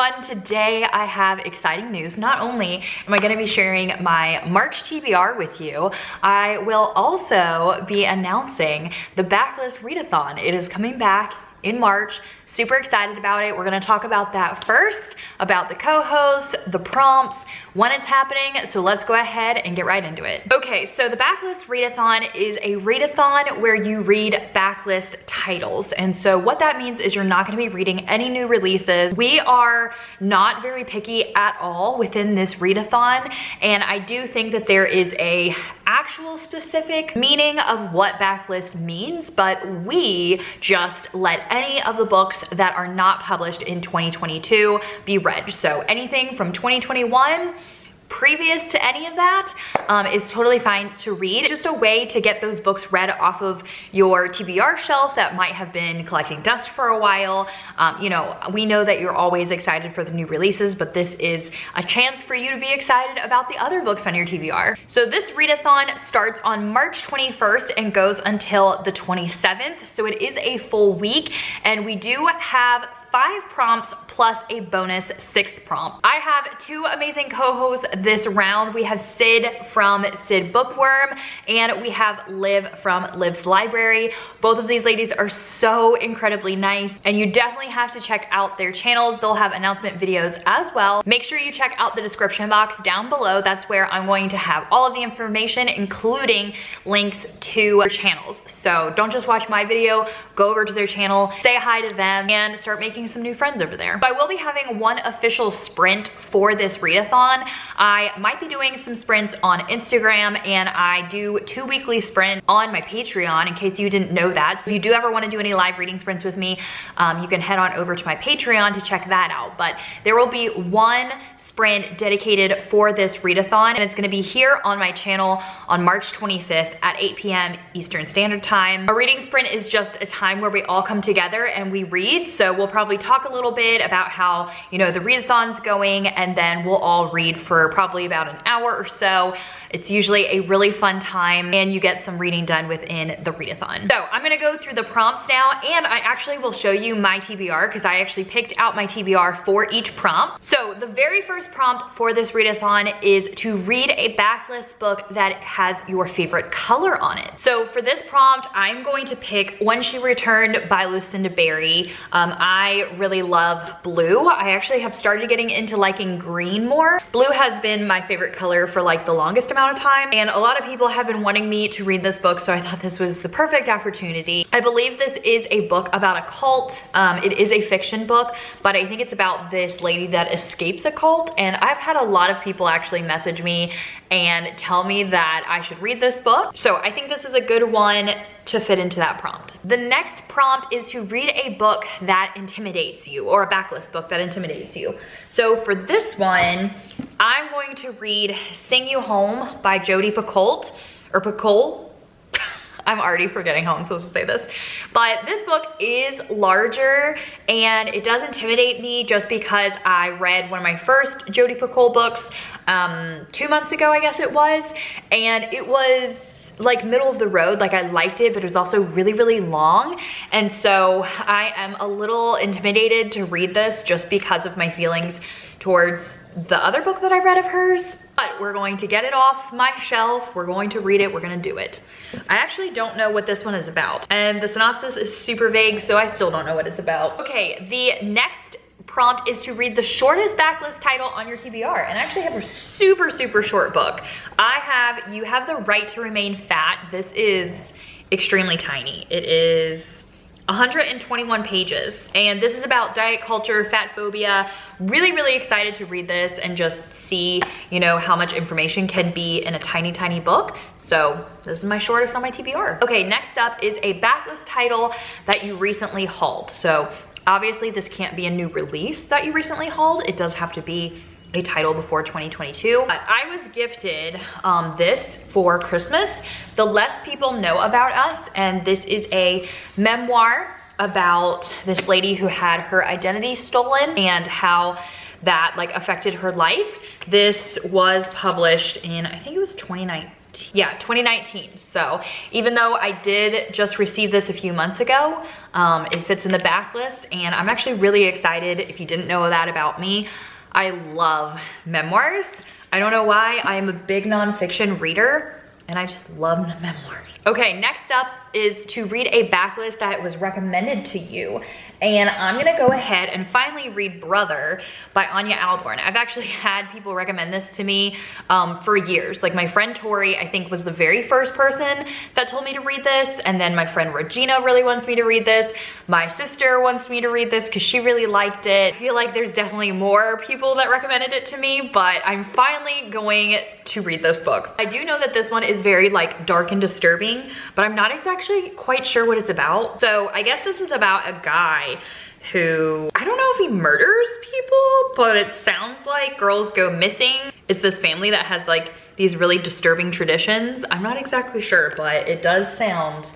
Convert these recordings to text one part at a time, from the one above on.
everyone. Today I have exciting news. Not only am I going to be sharing my March TBR with you, I will also be announcing the backlist readathon. It is coming back in March. Super excited about it. We're gonna talk about that first, about the co-hosts, the prompts, when it's happening. So let's go ahead and get right into it. Okay, so the backlist readathon is a readathon where you read backlist titles. And so what that means is you're not gonna be reading any new releases. We are not very picky at all within this readathon. And I do think that there is a actual specific meaning of what backlist means, but we just let any of the books that are not published in 2022 be read. So anything from 2021 previous to any of that is totally fine to read. Just a way to get those books read off of your TBR shelf that might have been collecting dust for a while. You know, we know that you're always excited for the new releases, but this is a chance for you to be excited about the other books on your TBR. So this readathon starts on March 21st and goes until the 27th. So it is a full week, and we do have 5 prompts plus a bonus 6th prompt. I have 2 amazing co-hosts this round. We have Sid from Sid Bookworm, and we have Liv from Liv's Library. Both of these ladies are so incredibly nice, and you definitely have to check out their channels. They'll have announcement videos as well. Make sure you check out the description box down below. That's where I'm going to have all of the information, including links to their channels. So don't just watch my video, go over to their channel, say hi to them, and start making some new friends over there. So I will be having one official sprint for this readathon. I might be doing some sprints on Instagram, and I do 2 weekly sprints on my Patreon, in case you didn't know that. So if you do ever want to do any live reading sprints with me, you can head on over to my Patreon to check that out. But there will be one sprint dedicated for this readathon, and it's going to be here on my channel on March 25th at 8 p.m. Eastern Standard Time. A reading sprint is just a time where we all come together and we read. So we'll probably talk a little bit about how, you know, the readathon's going, and then we'll all read for probably about an hour or so. It's usually a really fun time, and you get some reading done within the readathon. So I'm gonna go through the prompts now, and I actually will show you my TBR because I actually picked out my TBR for each prompt. So the very first prompt for this readathon is to read a backlist book that has your favorite color on it. So for this prompt, I'm going to pick When She Returned by Lucinda Berry. I really love blue. I actually have started getting into liking green more. Blue has been my favorite color for like the longest amount of time, and a lot of people have been wanting me to read this book, so I thought this was the perfect opportunity. I believe this is a book about a cult. It is a fiction book, but I think it's about this lady that escapes a cult, and I've had a lot of people actually message me and tell me that I should read this book. So I think this is a good one to fit into that prompt. The next prompt is to read a book that intimidates you, or a backlist book that intimidates you. So for this one, I'm going to read Sing You Home by Jodi Picoult, or Picoult. I'm already forgetting how I'm supposed to say this. But this book is larger, and it does intimidate me just because I read one of my first Jodi Picoult books 2 months ago, I guess it was, and it was like middle of the road. Like, I liked it, but it was also really, really long. And so I am a little intimidated to read this just because of my feelings towards the other book that I read of hers. But we're going to get it off my shelf. We're going to read it. We're going to do it. I actually don't know what this one is about, and the synopsis is super vague, so I still don't know what it's about. Okay, the next prompt is to read the shortest backlist title on your TBR, and I actually have a super, super short book. I have You Have the Right to Remain Fat. This is extremely tiny. It is 121 pages, and this is about diet culture, fat phobia. Really, really excited to read this and just see, you know, how much information can be in a tiny, tiny book. So this is my shortest on my TBR. Okay, next up is a backlist title that you recently hauled. So obviously this can't be a new release that you recently hauled. It does have to be a title before 2022. But I was gifted this for Christmas, The Less People Know About Us, and this is a memoir about this lady who had her identity stolen and how that like affected her life. This was published in, I think it was 2019. 2019. So even though I did just receive this a few months ago, it fits in the backlist, and I'm actually really excited. If you didn't know that about me, I love memoirs. I don't know why. I am a big nonfiction reader, and I just love memoirs. Okay, next up is to read a backlist that was recommended to you. And I'm gonna go ahead and finally read Brother by Anya Alborn. I've actually had people recommend this to me for years. Like my friend Tori, I think, was the very first person that told me to read this. And then my friend Regina really wants me to read this. My sister wants me to read this because she really liked it. I feel like there's definitely more people that recommended it to me, but I'm finally going to read this book. I do know that this one is very like dark and disturbing, but I'm not exactly quite sure what it's about. So I guess this is about a guy who, I don't know if he murders people, but it sounds like girls go missing. It's this family that has like these really disturbing traditions. I'm not exactly sure, but it does sound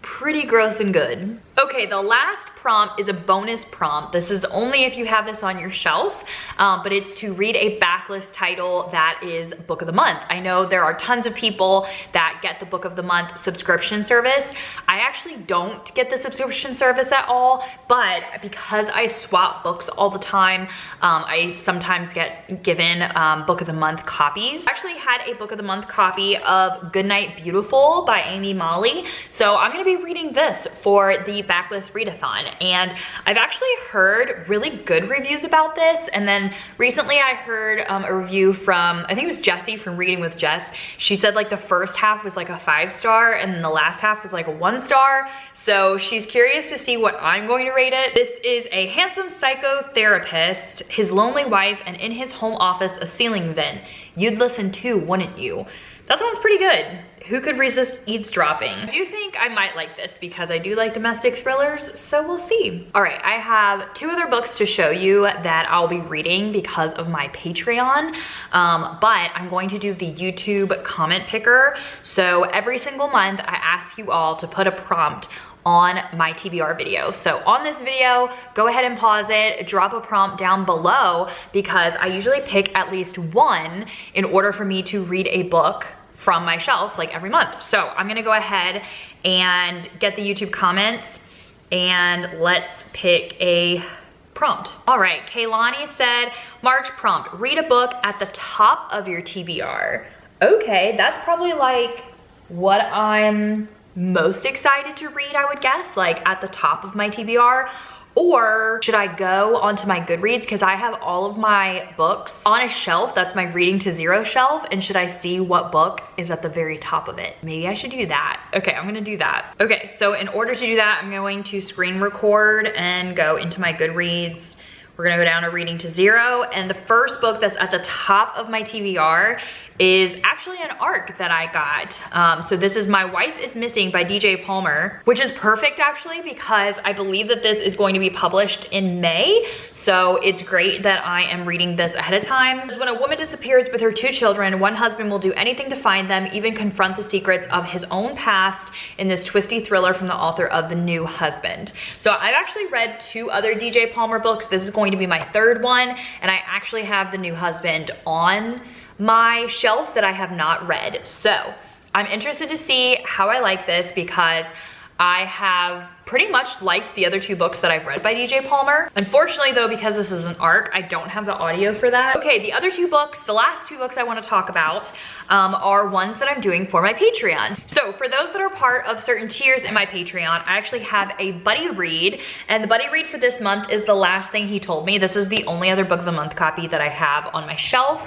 pretty gross and good. Okay, the last prompt is a bonus prompt. This is only if you have this on your shelf, but it's to read a backlist title that is book of the month. I know there are tons of people that get the book of the month subscription service. I actually don't get the subscription service at all, but because I swap books all the time, I sometimes get given book of the month copies. I actually had a book of the month copy of Goodnight Beautiful by Amy Molly, so I'm gonna be reading this for the backlist readathon. And I've actually heard really good reviews about this. And then recently I heard a review from, I think it was Jessie from Reading with Jess. She said like the first half was like a 5-star and then the last half was like a 1-star. So she's curious to see what I'm going to rate it. This is a handsome psychotherapist, his lonely wife, and in his home office, a ceiling vent. You'd listen too, wouldn't you? That sounds pretty good. Who could resist eavesdropping? I do think I might like this because I do like domestic thrillers, so we'll see. All right, I have 2 other books to show you that I'll be reading because of my Patreon, but I'm going to do the YouTube comment picker. So every single month, I ask you all to put a prompt on my TBR video. So on this video, go ahead and pause it, drop a prompt down below because I usually pick at least one in order for me to read a book from my shelf like every month. So I'm gonna go ahead and get the YouTube comments and let's pick a prompt. All right, Kaylani said, March prompt, read a book at the top of your TBR. Okay, that's probably like what I'm most excited to read, I would guess, like at the top of my TBR. Or should I go onto my Goodreads because I have all of my books on a shelf. That's my reading to zero shelf. And should I see what book is at the very top of it? Maybe I should do that. Okay, I'm gonna do that. Okay, so in order to do that, I'm going to screen record and go into my Goodreads. We're gonna go down to reading to zero. And the first book that's at the top of my TBR is actually an ARC that I got. So this is My Wife is Missing by DJ Palmer, which is perfect actually because I believe that this is going to be published in May. So it's great that I am reading this ahead of time. When a woman disappears with her 2 children, one husband will do anything to find them, even confront the secrets of his own past in this twisty thriller from the author of The New Husband. So I've actually read 2 other DJ Palmer books. This is going to be my 3rd one, and I actually have The New Husband on my shelf that I have not read. So I'm interested to see how I like this because I have pretty much liked the other 2 books that I've read by DJ Palmer. Unfortunately though, because this is an ARC, I don't have the audio for that. Okay, the other 2 books, the last 2 books I want to talk about are ones that I'm doing for my Patreon. So for those that are part of certain tiers in my Patreon, I actually have a buddy read, and the buddy read for this month is The Last Thing He Told Me. This is the only other book of the month copy that I have on my shelf.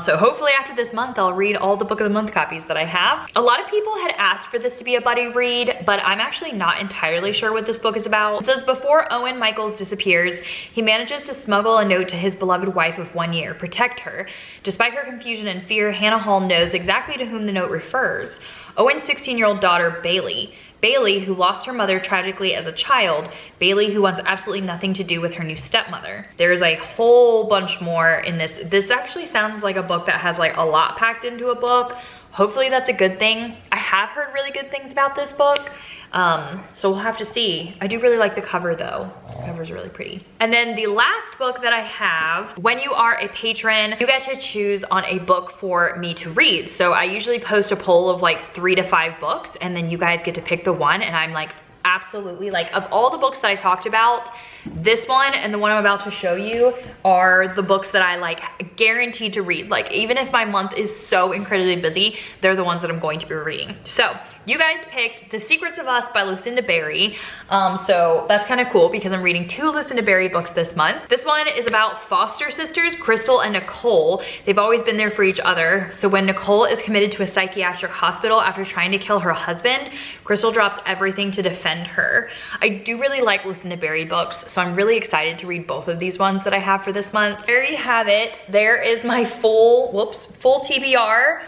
So hopefully after this month, I'll read all the book of the month copies that I have. A lot of people had asked for this to be a buddy read, but I'm actually not entirely sure what this book is about. It says, before Owen Michaels disappears, he manages to smuggle a note to his beloved wife of 1 year, protect her. Despite her confusion and fear, Hannah Hall knows exactly to whom the note refers. Owen's 16-year-old daughter, Bailey. Bailey, who lost her mother tragically as a child. Bailey, who wants absolutely nothing to do with her new stepmother. There's a whole bunch more in this. This actually sounds like a book that has like a lot packed into a book. Hopefully that's a good thing. I have heard really good things about this book. So we'll have to see. I do really like the cover though. The cover's really pretty. And then the last book that I have, when you are a patron, you get to choose on a book for me to read. So I usually post a poll of like 3 to 5 books, and then you guys get to pick the one, and I'm like, absolutely, like, of all the books that I talked about, this one and the one I'm about to show you are the books that I like guaranteed to read. Like, even if my month is so incredibly busy, they're the ones that I'm going to be reading. So you guys picked The Secrets of Us by Lucinda Berry. So that's kind of cool because I'm reading 2 Lucinda Berry books this month. This one is about foster sisters, Crystal and Nicole. They've always been there for each other. So when Nicole is committed to a psychiatric hospital after trying to kill her husband, Crystal drops everything to defend her. I do really like Lucinda Berry books, so I'm really excited to read both of these ones that I have for this month. There you have it. There is my full TBR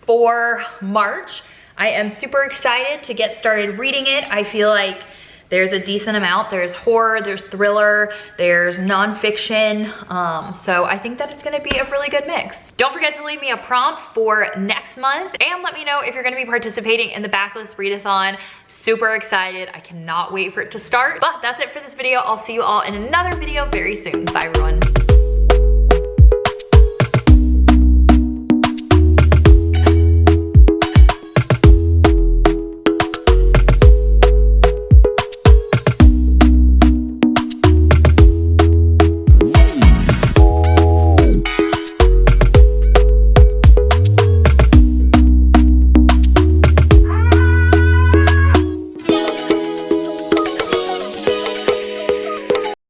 for March. I am super excited to get started reading it. I feel like there's a decent amount. There's horror, there's thriller, there's nonfiction. So I think that it's gonna be a really good mix. Don't forget to leave me a prompt for next month and let me know if you're gonna be participating in the backlist readathon. Super excited. I cannot wait for it to start. But that's it for this video. I'll see you all in another video very soon. Bye everyone.